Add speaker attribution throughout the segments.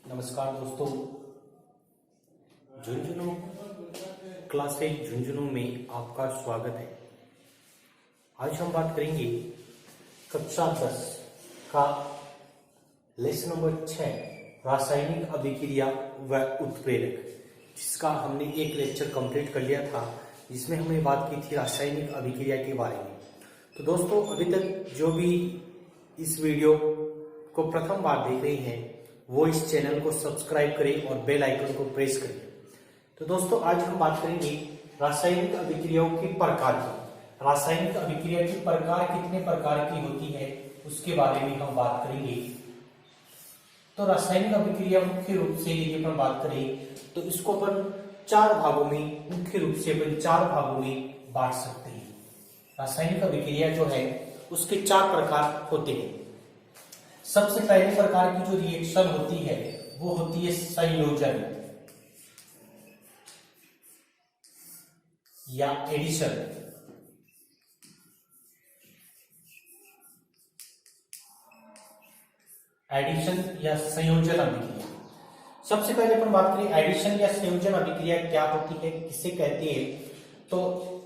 Speaker 1: नमस्कार दोस्तों, झुंझुनू क्लास 8 झुंझुनू में आपका स्वागत है। आज हम बात करेंगे कक्षा 10 का लेसन नंबर 6 रासायनिक अभिक्रिया व उत्प्रेरक, जिसका हमने एक लेक्चर कंप्लीट कर लिया था, जिसमें हमने बात की थी रासायनिक अभिक्रिया के बारे में। तो दोस्तों, अभी तक जो भी इस वीडियो को प्रथम बार देख रहे हैं वो इस चैनल को सब्सक्राइब करें और बेल आइकन को प्रेस करें। तो दोस्तों, आज हम बात करेंगे रासायनिक अभिक्रियाओं के प्रकार की। रासायनिक अभिक्रिया की प्रकार कितने प्रकार की होती है उसके बारे में हम बात करेंगे। तो रासायनिक अभिक्रिया मुख्य रूप से यदि अपन बात करें तो इसको अपन चार भागों में, मुख्य रूप से अपन चार भागों में बांट सकते हैं। रासायनिक अभिक्रिया जो है उसके चार प्रकार होते हैं। सबसे पहले प्रकार की जो रिएक्शन होती है वो होती है संयोजन या एडिशन। एडिशन या संयोजन अभिक्रिया। सबसे पहले अपन बात करें एडिशन या संयोजन अभिक्रिया क्या होती है, किसे कहते हैं। तो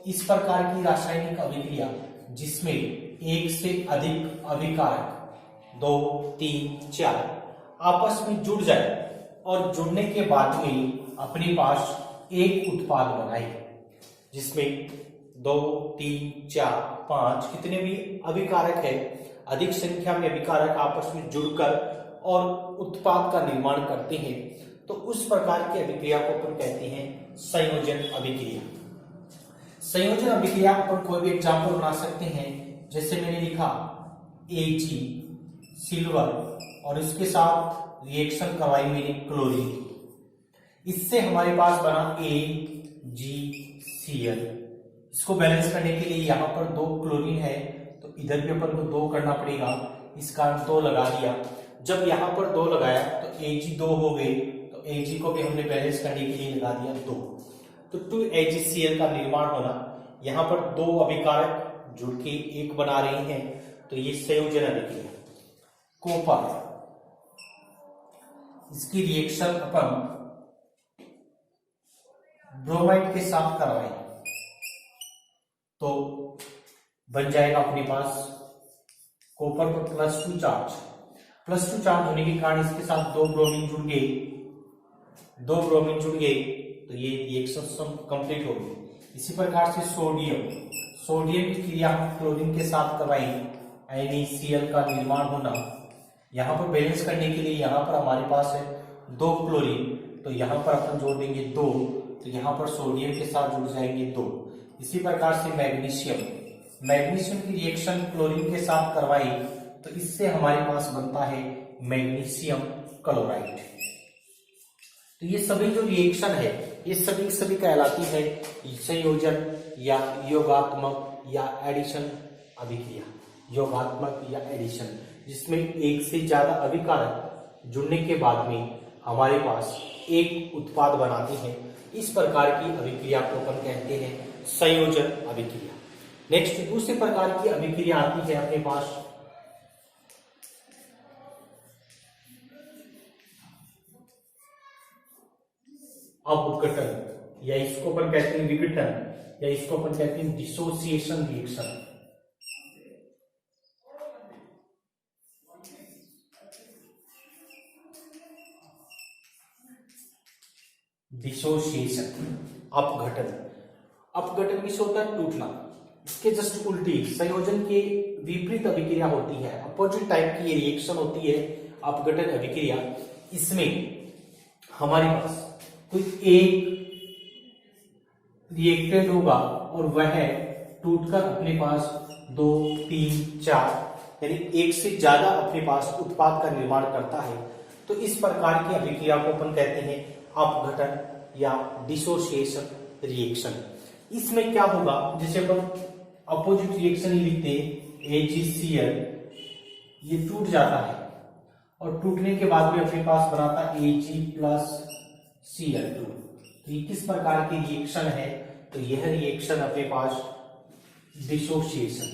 Speaker 1: इस प्रकार की रासायनिक अभिक्रिया जिसमें एक से अधिक अभिकारक 2, 3, 4 आपस में जुड़ जाए और जुड़ने के बाद में अपने पास एक उत्पाद बनाए, जिसमें 2, 3, 4, 5 कितने भी अभिकारक है, अधिक संख्या में अभिकारक आपस में जुड़कर और उत्पाद का निर्माण करते हैं। तो उस प्रकार की अभिक्रिया को अपन कहते हैं संयोजन अभिक्रिया। संयोजन अभिक्रिया पर कोई भी एग्जाम्पल बना सकते हैं, जैसे मैंने लिखा Ag सिल्वर और इसके साथ रिएक्शन करवाई मैंने क्लोरीन, इससे हमारे पास बना AgCl। इसको बैलेंस करने के लिए यहाँ पर 2 क्लोरीन है तो इधर भी अपन को 2 करना पड़ेगा, इस कारण 2 लगा दिया। जब यहाँ पर 2 लगाया तो Ag 2 हो गए, तो Ag को भी हमने बैलेंस करने के लिए लगा दिया 2, तो 2AgCl का निर्माण होना। यहाँ पर 2 अभिकारक जुड़ के एक बना रहे हैं, तो ये संयोजन अभिक्रिया। कॉपर, इसकी रिएक्शन अपन ब्रोमाइड के साथ करवाएं तो बन जाएगा अपने पास कॉपर पर +2 चार्ज। +2 चार्ज होने के कारण इसके साथ 2 ब्रोमीन जुड़ गए, 2 ब्रोमीन जुड़ गए तो ये रिएक्शन कंप्लीट हो गई। इसी प्रकार से सोडियम, सोडियम की क्रिया हम क्लोरीन के साथ करवाएं, NaCl का निर्माण होना। यहाँ पर बैलेंस करने के लिए यहाँ पर हमारे पास है 2 क्लोरीन, तो यहाँ पर अपन जोड़ देंगे 2, तो यहाँ पर सोडियम के साथ जुड़ जाएंगे 2। इसी प्रकार से मैग्नीशियम, मैग्नीशियम की रिएक्शन क्लोरीन के साथ करवाई तो इससे हमारे पास बनता है मैग्नीशियम क्लोराइड। तो ये सभी जो रिएक्शन है ये सभी कहलाती है संयोजन या योगात्मक या एडिशन अभिक्रिया। योगात्मक या एडिशन, जिसमें एक से ज्यादा अभिकारक जुड़ने के बाद में हमारे पास एक उत्पाद बनाते हैं। इस प्रकार की अभिक्रिया को अपन कहते हैं संयोजन अभिक्रिया। नेक्स्ट दूसरे प्रकार की अभिक्रिया आती है अपने पास अपघटन, या इसको अपन कहते हैं विघटन, या इसको अपन कहते हैं डिसोसिएशन रिएक्शन। डिसोसिएशन, अपघटन। अपघटन किस होता है? टूटना। इसके जस्ट उल्टी संयोजन के विपरीत अभिक्रिया होती है, अपोजिट टाइप की ये रिएक्शन होती है अपघटन अभिक्रिया। इसमें हमारे पास कोई एक रिएक्टेंट होगा और वह टूटकर अपने पास 2, 3, 4 यानी एक से ज्यादा अपने पास उत्पाद का निर्माण करता है। तो इस प्रकार की अभिक्रिया को अपन कहते हैं अपघटन या डिसोसिएशन रिएक्शन। इसमें क्या होगा, जैसे अपन अपोजिट रिएक्शन ही लिखते हैं AgCl, ये टूट जाता है और टूटने के बाद में अपने पास बनाता Ag + Cl2। तो ये किस प्रकार की रिएक्शन है? तो यह रिएक्शन अपने पास डिसोसिएशन।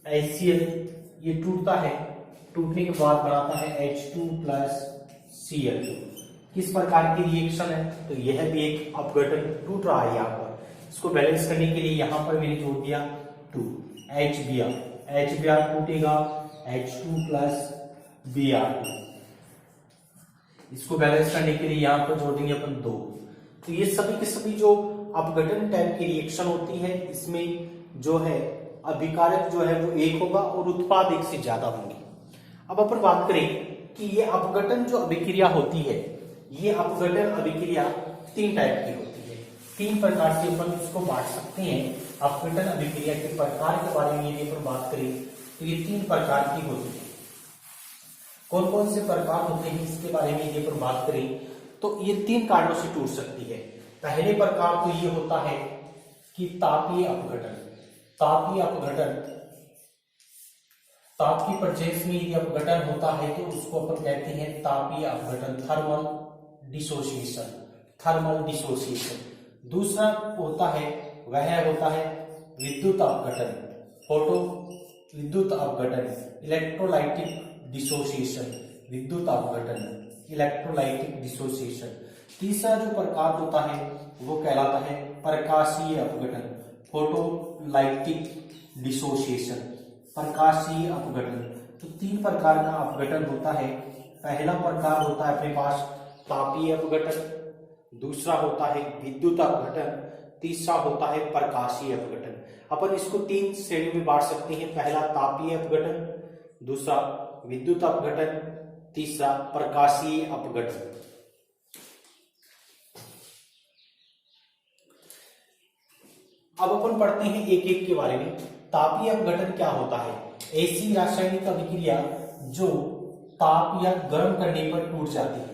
Speaker 1: HCl ये टूटता है टूटने के बाद बनाता है H2 प्लस Cl2। किस प्रकार की रिएक्शन है? तो यह भी एक अपघटन टूट रहा है यहाँ पर। इसको बैलेंस करने के लिए यहाँ पर मैंने जोड़ दिया 2 HBr टूटेगा H2 प्लस Br2। इसको बैलेंस करने के लिए यहाँ पर जोड़ देंगे अपन 2। तो ये सभी के सभी जो अपघटन टाइप की रिएक्शन होती है, इसमें जो है अभिकारक जो है वो एक होगा और उत्पाद एक से ज्यादा होंगे। अब अपन बात करें कि ये अपघटन जो अभिक्रिया होती है, ये अपघटन अभिक्रिया 3 टाइप की होती है। 3 प्रकार से अपन इसको बांट सकते हैं। अपघटन अभिक्रिया के प्रकार के बारे में यदि अपन बात करें तो ये 3 प्रकार की होती है। कौन कौन से प्रकार होते हैं इसके बारे में यदि अपन बात करें तो ये 3 कारणों से टूट सकती है। पहले प्रकार तो ये होता है कि तापीय अपघटन। तापीय अपघटन, ताप की प्रेजेंस में यदि अपघटन होता है तो उसको अपन कहते हैं तापीय अपघटन, थर्मल डिसोसिएशन, थर्मल डिसोसिएशन। दूसरा होता है वह होता है विद्युत अपघटन, फोटो विद्युत अपघटन, इलेक्ट्रोलाइटिक डिसोसिएशन, विद्युत अपघटन, इलेक्ट्रोलाइटिक डिसोसिएशन। तीसरा जो प्रकार होता है वो कहलाता है प्रकाशीय अपघटन, फोटोलाइटिक डिसोसिएशन, प्रकाशीय अपघटन। तो 3 प्रकार का अपघटन होता है। पहला प्रकार होता है अपने पास तापीय अपघटन, दूसरा होता है विद्युत अपघटन, तीसरा होता है प्रकाशीय अपघटन। अपन इसको 3 श्रेणी में बांट सकते हैं। पहला तापीय अपघटन, दूसरा विद्युत अपघटन, तीसरा प्रकाशीय अपघटन। अब अपन पढ़ते हैं एक एक के बारे में। तापीय अपघटन क्या होता है? ऐसी रासायनिक अभिक्रिया जो ताप या गर्म करने पर टूट जाती है।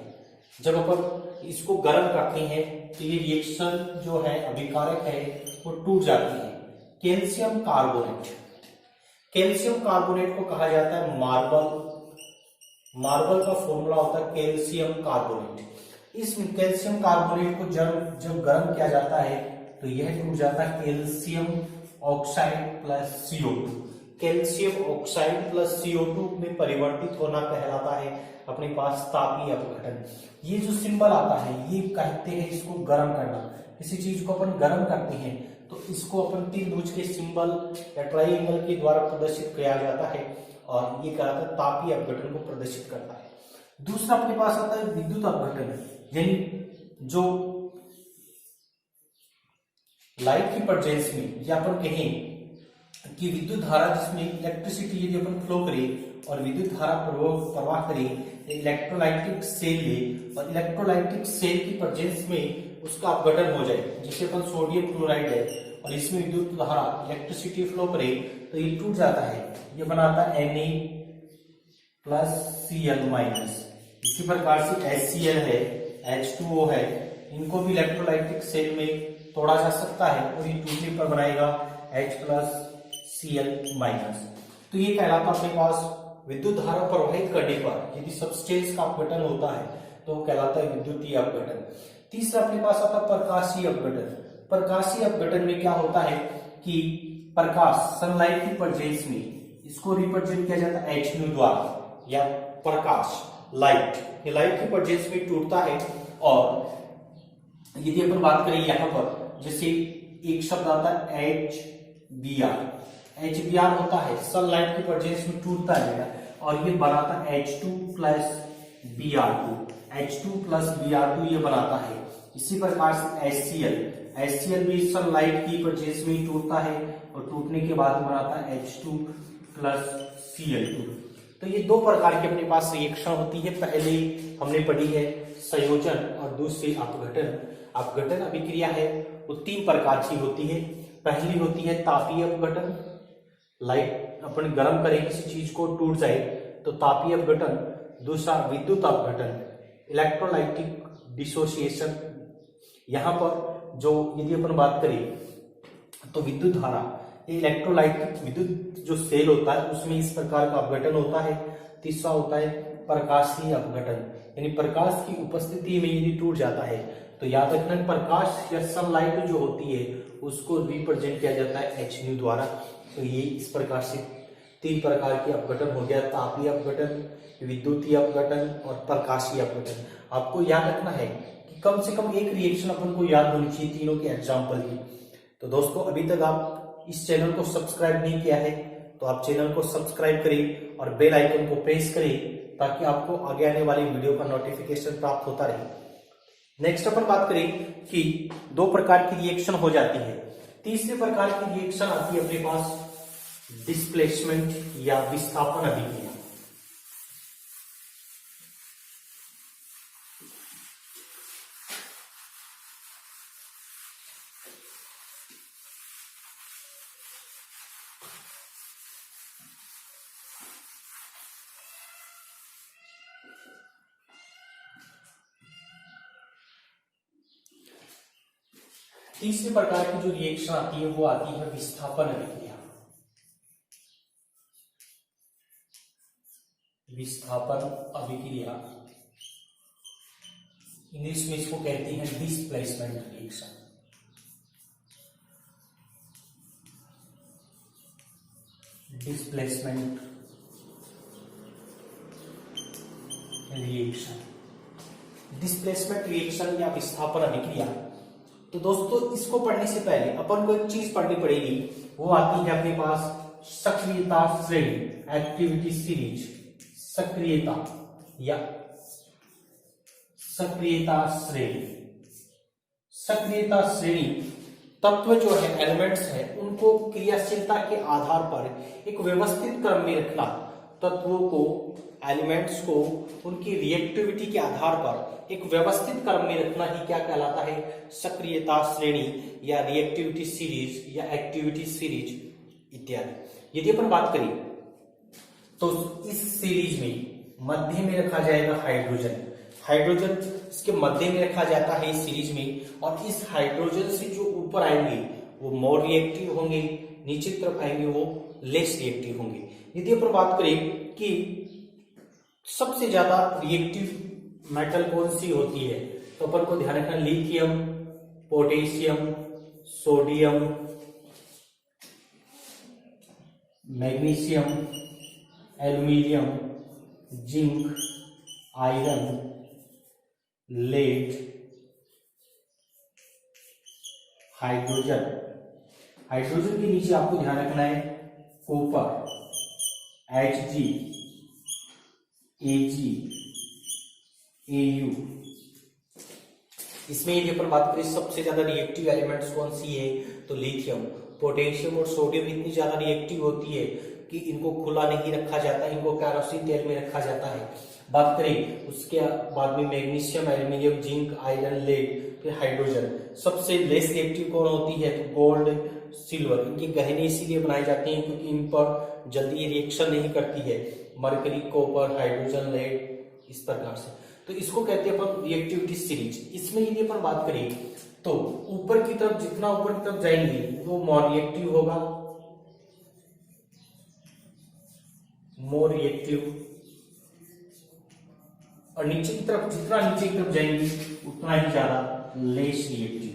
Speaker 1: जब अपन इसको गर्म करते हैं तो ये रिएक्शन जो है अभिकारक है वो टूट जाती है। कैल्शियम कार्बोनेट, कैल्शियम कार्बोनेट को कहा जाता है मार्बल। मार्बल का फॉर्मूला होता है कैल्शियम कार्बोनेट। इस कैल्शियम कार्बोनेट को जब गर्म किया जाता है तो यह टूट जाता है calcium oxide plus CO2। Calcium oxide plus CO2 में परिवर्तित होना कहलाता है अपने पास तापीय अपघटन। ये जो सिंबल आता है ये कहते हैं इसको गर्म करना। किसी चीज को अपन गर्म करते हैं तो इसको अपन त्रिभुज के सिंबल या ट्रायंगल के द्वारा प्रदर्शित किया जाता है और ये कहलाता है तापीय अपघटन को प्रदर्शित करता है। दूसरा अपने पास आता है विद्युत अपघटन, यानी जो लाइट की प्रेजेंस में या अपन कहें कि विद्युत धारा जिसमें इलेक्ट्रिसिटी यदि अपन फ्लो करें और विद्युत धारा प्रवाह करें, इलेक्ट्रोलाइटिक सेल ले और इलेक्ट्रोलाइटिक सेल की प्रेजेंस में उसका अपघटन हो जाए, जैसे अपन सोडियम क्लोराइड है और इसमें विद्युत धारा इलेक्ट्रिसिटी फ्लो करे तो ये टूट जाता है। ये बनाता है Na प्लस Cl माइनस। इसी प्रकार से HCl है, H2O है, इनको भी इलेक्ट्रोलाइटिक सेल में तोड़ा जा सकता है और ये टूटने पर बनाएगा H प्लस Cl माइनस। तो ये कहलाता अपने पास विद्युत धारा प्रवाहित करने पर यदि सबस्टेंस का अपघटन होता है तो कहलाता है विद्युतीय अपघटन। तीसरा अपने पास आता है प्रकाशीय अपघटन। प्रकाशीय अपघटन में क्या होता है कि प्रकाश सनलाइट की प्रेजेंस में इसको रिप्रेजेंट किया जाता है h द्वारा, या प्रकाश लाइट, ये लाइट की प्रेजेंस में टूटता है। और यदि अपन बात करें यहाँ पर जैसे एक शब्द आता है HBr होता है, सनलाइट की प्रेजेंस में टूटता है और ये बनाता है H2 प्लस Br2 ये बनाता है। इसी प्रकार से HCl भी सनलाइट की प्रेजेंस में टूटता है और टूटने के बाद बनाता है H2 प्लस Cl2। तो ये 2 प्रकार की अपने पास रिएक्शन होती है। पहले हमने पढ़ी है संयोजन और दूसरी अपघटन। अपघटन अभिक्रिया है वो 3 प्रकार की होती है। पहली होती है तापीय अपघटन, लाइट अपन गर्म करें किसी चीज को टूट जाए तो तापीय अपघटन। दूसरा विद्युत अपघटन, इलेक्ट्रोलाइटिक डिसोसिएशन। यहाँ पर जो यदि अपन बात करें तो विद्युत धारा, इलेक्ट्रोलाइटिक विद्युत जो सेल होता है उसमें इस प्रकार का अपघटन होता है। तीसरा होता है प्रकाशीय अपघटन, यानी प्रकाश की उपस्थिति में यदि टूट जाता है तो याद रखना प्रकाश या सनलाइट जो होती है उसको रिप्रेजेंट किया जाता है H द्वारा। तो ये इस प्रकार से तीन प्रकार के अपघटन हो गया, तापीय अपघटन, विद्युतीय अपघटन और प्रकाशीय अपघटन। आपको याद रखना है कि कम से कम एक रिएक्शन अपन को याद होनी चाहिए तीनों के एग्जाम्पल की। तो दोस्तों अभी तक आप इस चैनल को सब्सक्राइब नहीं किया है तो आप चैनल को सब्सक्राइब करें और बेल आइकन को प्रेस करें ताकि आपको आगे आने वाली वीडियो का नोटिफिकेशन प्राप्त होता रहे। नेक्स्ट अपन बात करें कि दो प्रकार की रिएक्शन हो जाती है। तीसरे प्रकार की रिएक्शन आती है अपने पास डिस्प्लेसमेंट या विस्थापन अभिक्रिया। तीसरे प्रकार की जो रिएक्शन आती है वो आती है विस्थापन अभिक्रिया। विस्थापन अभिक्रिया इंग्लिश में इसको कहते हैं displacement reaction. Displacement reaction, displacement reaction या विस्थापन अभिक्रिया। तो दोस्तों इसको पढ़ने से पहले अपन को एक चीज पढ़नी पड़ेगी, वो आती है अपने पास सक्रियता श्रेणी, एक्टिविटी सीरीज। सक्रियता या सक्रियता श्रेणी। सक्रियता श्रेणी तत्व जो है, एलिमेंट्स है, उनको क्रियाशीलता के आधार पर एक व्यवस्थित क्रम में रखना। तत्वों को, एलिमेंट्स को उनकी रिएक्टिविटी के आधार पर एक व्यवस्थित क्रम में रखना ही क्या कहलाता है? सक्रियता श्रेणी या रिएक्टिविटी सीरीज या एक्टिविटी सीरीज इत्यादि। यदि अपन बात करें तो इस सीरीज में मध्य में रखा जाएगा हाइड्रोजन। हाइड्रोजन इसके मध्य में रखा जाता है इस सीरीज में, और इस हाइड्रोजन से जो ऊपर आएंगे वो मोर रिएक्टिव होंगे, नीचे की तरफ आएंगे वो लेस रिएक्टिव होंगे। यदि अपन बात करें कि सबसे ज्यादा रिएक्टिव मेटल कौन सी होती है, तो अपन को ध्यान रखना lithium, potassium, sodium, magnesium, aluminium, zinc, iron, lead, hydrogen. Hydrogen के नीचे आपको ध्यान रखना है कॉपर, Hg, Ag, Au। इसमें यदि अपन बात करें सबसे ज्यादा रिएक्टिव एलिमेंट्स कौन सी है, तो लिथियम, पोटेशियम और सोडियम इतनी ज्यादा रिएक्टिव होती है कि इनको खुला नहीं रखा जाता, इनको केरोसिन तेल में रखा जाता है। बात करें उसके बाद में magnesium, aluminium, zinc, iron, lead, फिर हाइड्रोजन। सबसे लेस रिएक्टिव कौन होती है, तो गोल्ड, सिल्वर। इनकी गहने इसीलिए बनाए जाते हैं क्योंकि इन पर जल्दी ये रिएक्शन नहीं करती है। मरकरी, कॉपर, हाइड्रोजन, लेड, इस प्रकार से। तो इसको कहते हैं अपन रिएक्टिविटी सीरीज। इसमें यदि अपन बात करें तो ऊपर की तरफ, जितना ऊपर की तरफ जाएंगे वो मोर रिएक्टिव होगा, मोर रिएक्टिव, और नीचे की तरफ जितना नीचे की तरफ जाएंगे उतना ही ज्यादा लेस रिएक्टिव।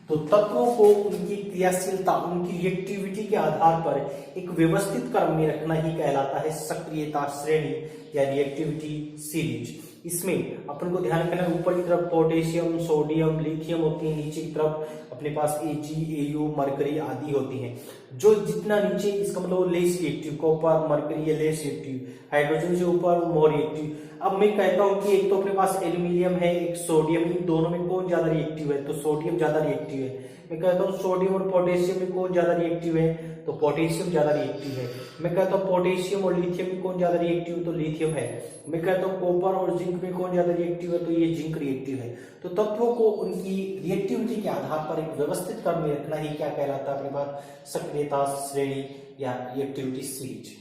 Speaker 1: तो तत्वों को उनकी क्रियाशीलता, उनकी रिएक्टिविटी के आधार पर एक व्यवस्थित क्रम में रखना ही कहलाता है सक्रियता श्रेणी या रिएक्टिविटी सीरीज। इसमें अपन को ध्यान रखना है ऊपर की तरफ पोटेशियम, सोडियम, लिथियम होती है, नीचे की तरफ अपने पास Ag, Au, मरकरी आदि होती हैं। जो जितना नीचे, इसका मतलब लेस रिएक्टिव, कॉपर, मरकरी ये लेस रिएक्टिव, हाइड्रोजन से ऊपर मोर रिएक्टिव। अब मैं कहता हूं कि एक तो अपने पास एल्यूमिनियम है, एक सोडियम, इन दोनों में कौन ज्यादा रिएक्टिव है, तो सोडियम ज्यादा रिएक्टिव है। मैं कहता हूँ सोडियम और पोटेशियम में कौन ज्यादा रिएक्टिव है, तो पोटेशियम ज्यादा रिएक्टिव है। मैं कहता हूँ पोटेशियम और लिथियम में कौन ज्यादा रिएक्टिव है, तो लिथियम है। मैं कहता हूँ कॉपर और जिंक में कौन ज्यादा रिएक्टिव है, तो ये जिंक रिएक्टिव है। तो तत्वों को उनकी रिएक्टिविटी के आधार पर एक व्यवस्थित क्रम में रखना ही क्या कहलाता है अपने पास सक्रियता श्रेणी या रिएक्टिविटी सीरीज।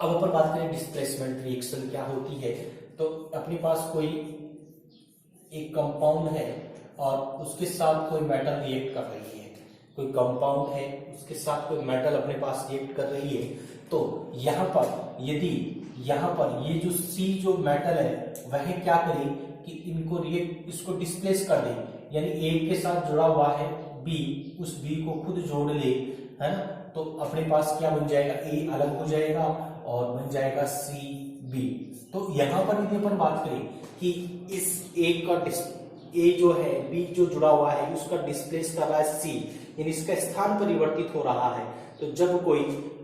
Speaker 1: अब अपन बात करें डिस्प्लेसमेंट रिएक्शन क्या होती है, तो अपने पास कोई एक कंपाउंड है और उसके साथ कोई मेटल रिएक्ट कर रही है। कोई कंपाउंड है, उसके साथ कोई मेटल अपने पास रिएक्ट कर रही है। तो यहाँ पर यदि यहाँ पर ये जो सी जो मेटल है वह क्या करे कि इनको इसको डिस्प्लेस कर दे, यानी ए के साथ जुड़ा हुआ है, बी, उस बी को खुद जोड़ ले, है ना, तो अपने पास क्या बन जाएगा, ए अलग हो जाएगा और बन जाएगा सी बी। तो यहां पर यदि अपन बात करें कि इस ए का ए जो है बी जो जुड़ा हुआ है उसका डिस्प्लेस कर रहा है सी, यानी इसका स्थान परिवर्तित हो रहा है। तो जब कोई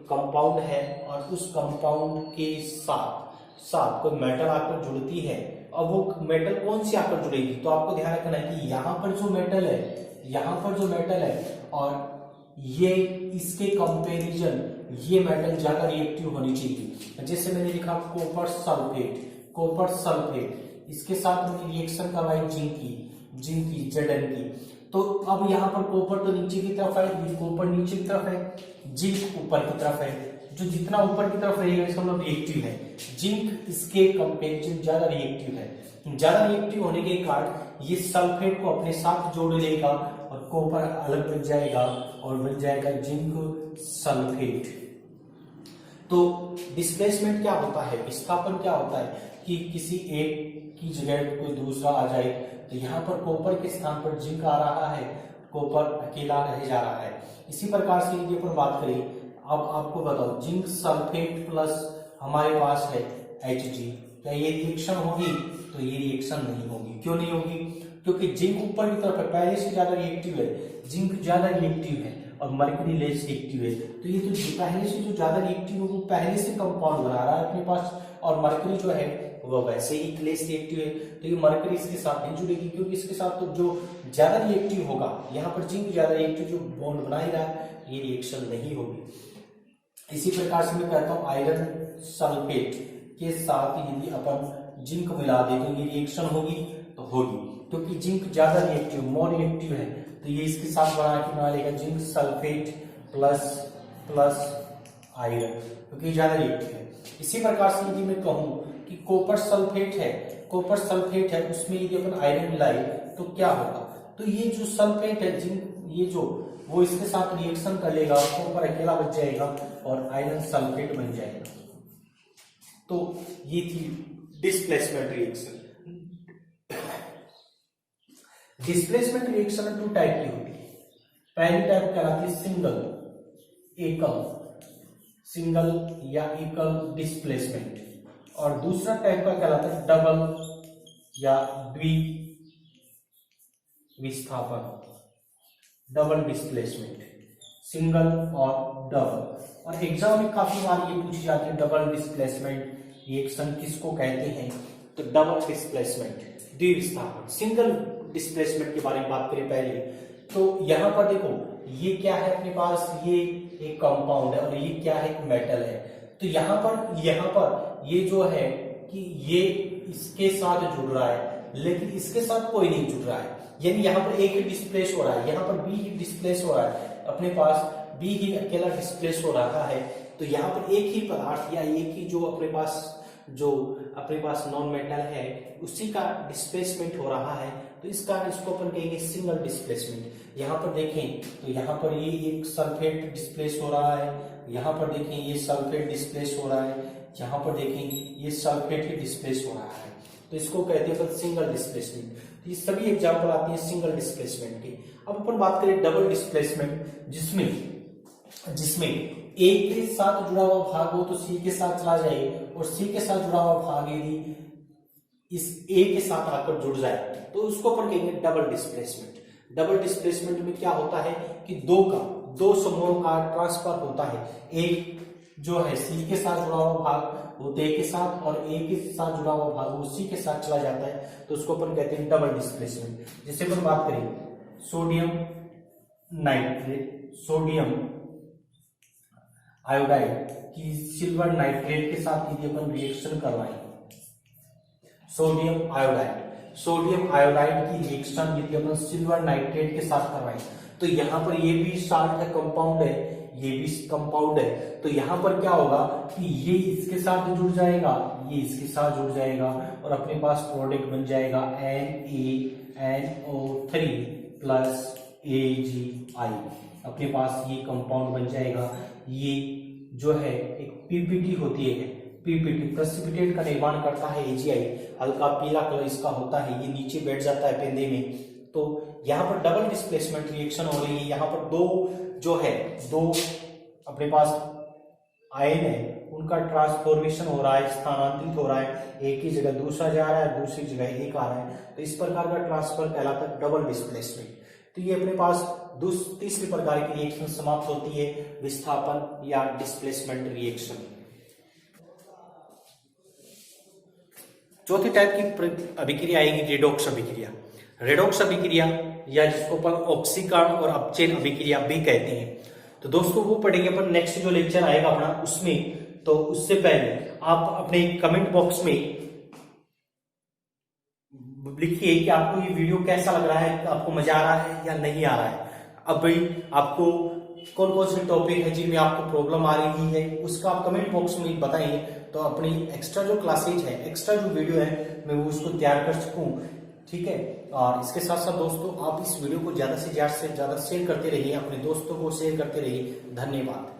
Speaker 1: कंपाउंड है और उस कंपाउंड के साथ कोई मेटल आकर जुड़ती है, अब वो मेटल कौन सी आकर जुड़ेगी, तो आपको ध्यान रखना है कि यहाँ पर जो मेटल है और ये इसके कंपैरिजन ये मेटल ज्यादा रिएक्टिव होनी चाहिए। जैसे मैंने लिखा कॉपर सल्फेट, इसके साथ मैंने रिएक्शन करवाई जिंक की Zn की। तो अब यहाँ पर कॉपर तो नीचे की तरफ है, ये कॉपर नीचे की तरफ है, जिंक ऊपर की तरफ है। जो जितना ऊपर की तरफ रहेगा इसका मतलब रिएक्टिव है, जिंक इसके कंपैरिजन ज्यादा रिएक्टिव है। ज्यादा रिएक्टिव होने के कारण ये सल्फेट को अपने साथ जोड़ लेगा और कॉपर अलग बन जाएगा और बन जाएगा जिंक सल्फेट। तो डिस्प्लेसमेंट क्या होता है, विस्थापन क्या होता है कि किसी एक की जगह कोई दूसरा आ जाए। तो यहाँ पर कॉपर के स्थान पर जिंक आ रहा है, कॉपर अकेला रह जा रहा है। इसी प्रकार से यदि अपन बात करें, अब आपको बताओ जिंक सल्फेट प्लस हमारे पास है Hg, क्या ये रिएक्शन होगी, तो ये रिएक्शन नहीं होगी। क्यों नहीं होगी, क्योंकि जिंक ऊपर की तरफ है, पहले से ज्यादा रिएक्टिव है, जिंक ज्यादा रिएक्टिव है और मरकरी लेस रिएक्टिव है। तो ये तो पहले से जो ज्यादा रिएक्टिव है वो पहले से कंपाउंड बना रहा है अपने पास, और मरकरी जो है वो वैसे ही लेस रिएक्टिव है। तो ये मरकरी इसके साथ नहीं जुड़ेगी, क्योंकि इसके साथ तो जो ज्यादा रिएक्टिव होगा, यहाँ पर जिंक ज्यादा रिएक्टिव जो बॉन्ड बना ही रहा है, ये रिएक्शन नहीं होगी। इसी प्रकार से मैं कहता हूँ आयरन सल्फेट के साथ यदि अपन जिंक मिला दे तो ये रिएक्शन होगी, तो होगी, क्योंकि जिंक ज्यादा रिएक्टिव, मोर रिएक्टिव है। तो ये इसके साथ बना लेगा जिंक सल्फेट प्लस आयरन, क्योंकि ज्यादा रिएक्टिव है। इसी प्रकार से यदि मैं कहूं कि कॉपर सल्फेट है, उसमें यदि अपन आयरन मिलाए तो क्या होगा, तो ये जो सल्फेट है जिंक, ये जो वो इसके साथ रिएक्शन कर लेगा, कॉपर अकेला बच जाएगा और आयरन सल्फेट बन जाएगा। तो ये थी displacement reaction. Displacement reaction 2 type की होती है। पहली टाइप कहलाती है सिंगल या एकल डिस्प्लेसमेंट, और दूसरा टाइप का कहलाता है डबल या द्वि विस्थापन, डबल डिस्प्लेसमेंट, सिंगल और डबल। और एग्जाम में काफी बार ये पूछी जाती है डबल डिस्प्लेसमेंट रिएक्शन किसको कहते हैं, तो डबल डिस्प्लेसमेंट द्विविस्थापन। सिंगल डिस्प्लेसमेंट के बारे में बात करें पहले, तो यहां पर देखो ये क्या है अपने पास, ये एक कंपाउंड है और ये क्या है, एक मेटल है। तो यहाँ पर ये जो है कि ये इसके साथ जुड़ रहा है, लेकिन इसके साथ कोई नहीं जुड़ रहा है, यानी यहाँ पर एक ही डिस्प्लेस हो रहा है, यहाँ पर बी ही डिस्प्लेस हो रहा है, अपने पास बी ही अकेला डिस्प्लेस हो रहा है। तो यहाँ पर एक ही पदार्थ या एक ही जो अपने पास नॉन मेटल है उसी का डिस्प्लेसमेंट हो रहा है। तो इस कारण इसको अपन कहेंगे सिंगल डिस्प्लेसमेंट। यहाँ पर देखें तो यहाँ पर ये एक सल्फेट डिस्प्लेस हो रहा है, यहाँ पर देखें ये सल्फेट डिस्प्लेस हो रहा है, यहाँ पर देखें ये सल्फेट ही डिस्प्लेस हो रहा है। तो इसको कहते हैं सिंगल डिस्प्लेसमेंट। ये सभी एग्जाम्पल आती है सिंगल डिस्प्लेसमेंट की। अब अपन बात करें डबल डिस्प्लेसमेंट, जिसमें ए के साथ जुड़ा हुआ भाग हो तो सी के साथ चला जाए, और सी के साथ जुड़ा हुआ भाग यदि इस ए के साथ आकर जुड़ जाए तो उसको अपन कहेंगे डबल डिस्प्लेसमेंट। डबल डिस्प्लेसमेंट में क्या होता है कि दो समूहों का ट्रांसफर होता है, एक जो है सी के साथ जुड़ा हुआ भाग वो ए के साथ, और ए के साथ जुड़ा हुआ भाग वो सी के साथ चला जाता है, तो उसको अपन कहते हैं डबल डिस्प्लेसमेंट। जैसे अपन बात करें सोडियम आयोडाइड की सिल्वर नाइट्रेट के साथ यदि अपन रिएक्शन करवाएं, सोडियम आयोडाइड की रिएक्शन यदि अपन सिल्वर नाइट्रेट के साथ करवाएं, तो यहाँ पर ये भी साल्ट है, कंपाउंड है, ये भी कंपाउंड है। तो यहाँ पर क्या होगा कि ये इसके साथ जुड़ जाएगा, ये इसके साथ जुड़ जाएगा, और अपने पास प्रोडक्ट बन जाएगा NaNO3 प्लस AgI। अपने पास ये कंपाउंड बन जाएगा। ये जो है एक पीपीटी होती है, पीपीटी प्रेसिपिटेट का निर्माण करता है AgI, हल्का पीला कलर इसका होता है, ये नीचे बैठ जाता है पेंदे में। तो यहाँ पर डबल डिस्प्लेसमेंट रिएक्शन हो रही है। यहाँ पर दो जो है, दो अपने पास आयन है, उनका ट्रांसफॉर्मेशन हो रहा है, स्थानांतरित हो रहा है, एक ही जगह दूसरा जा रहा है, दूसरी जगह एक आ रहा है, तो इस प्रकार का ट्रांसफर कहलाता है डबल डिस्प्लेसमेंट। तो ये अपने पास तीसरी प्रकार की रिएक्शन समाप्त होती है, विस्थापन या डिस्प्लेसमेंट रिएक्शन। चौथी टाइप की अभिक्रिया आएगी रेडॉक्स अभिक्रिया। रेडॉक्स अभिक्रिया या जिसको अपन ऑक्सीकरण और अपचयन अभिक्रिया भी कहते हैं। तो दोस्तों वो पढ़ेंगे अपन नेक्स्ट जो लेक्चर आएगा अपना उसमें। तो उससे पहले आप अपने कमेंट बॉक्स में लिखिए कि आपको ये वीडियो कैसा लग रहा है, आपको मजा आ रहा है या नहीं आ रहा है। अब भाई आपको कौन कौन से टॉपिक है जिनमें आपको प्रॉब्लम आ रही है, उसका आप कमेंट बॉक्स में बताइए, तो अपनी एक्स्ट्रा जो क्लासेज है, एक्स्ट्रा जो वीडियो है, मैं वो उसको तैयार कर सकूं। ठीक है। और इसके साथ साथ दोस्तों आप इस वीडियो को ज्यादा से ज्यादा शेयर करते रहिए, अपने दोस्तों को शेयर करते रहिए। धन्यवाद।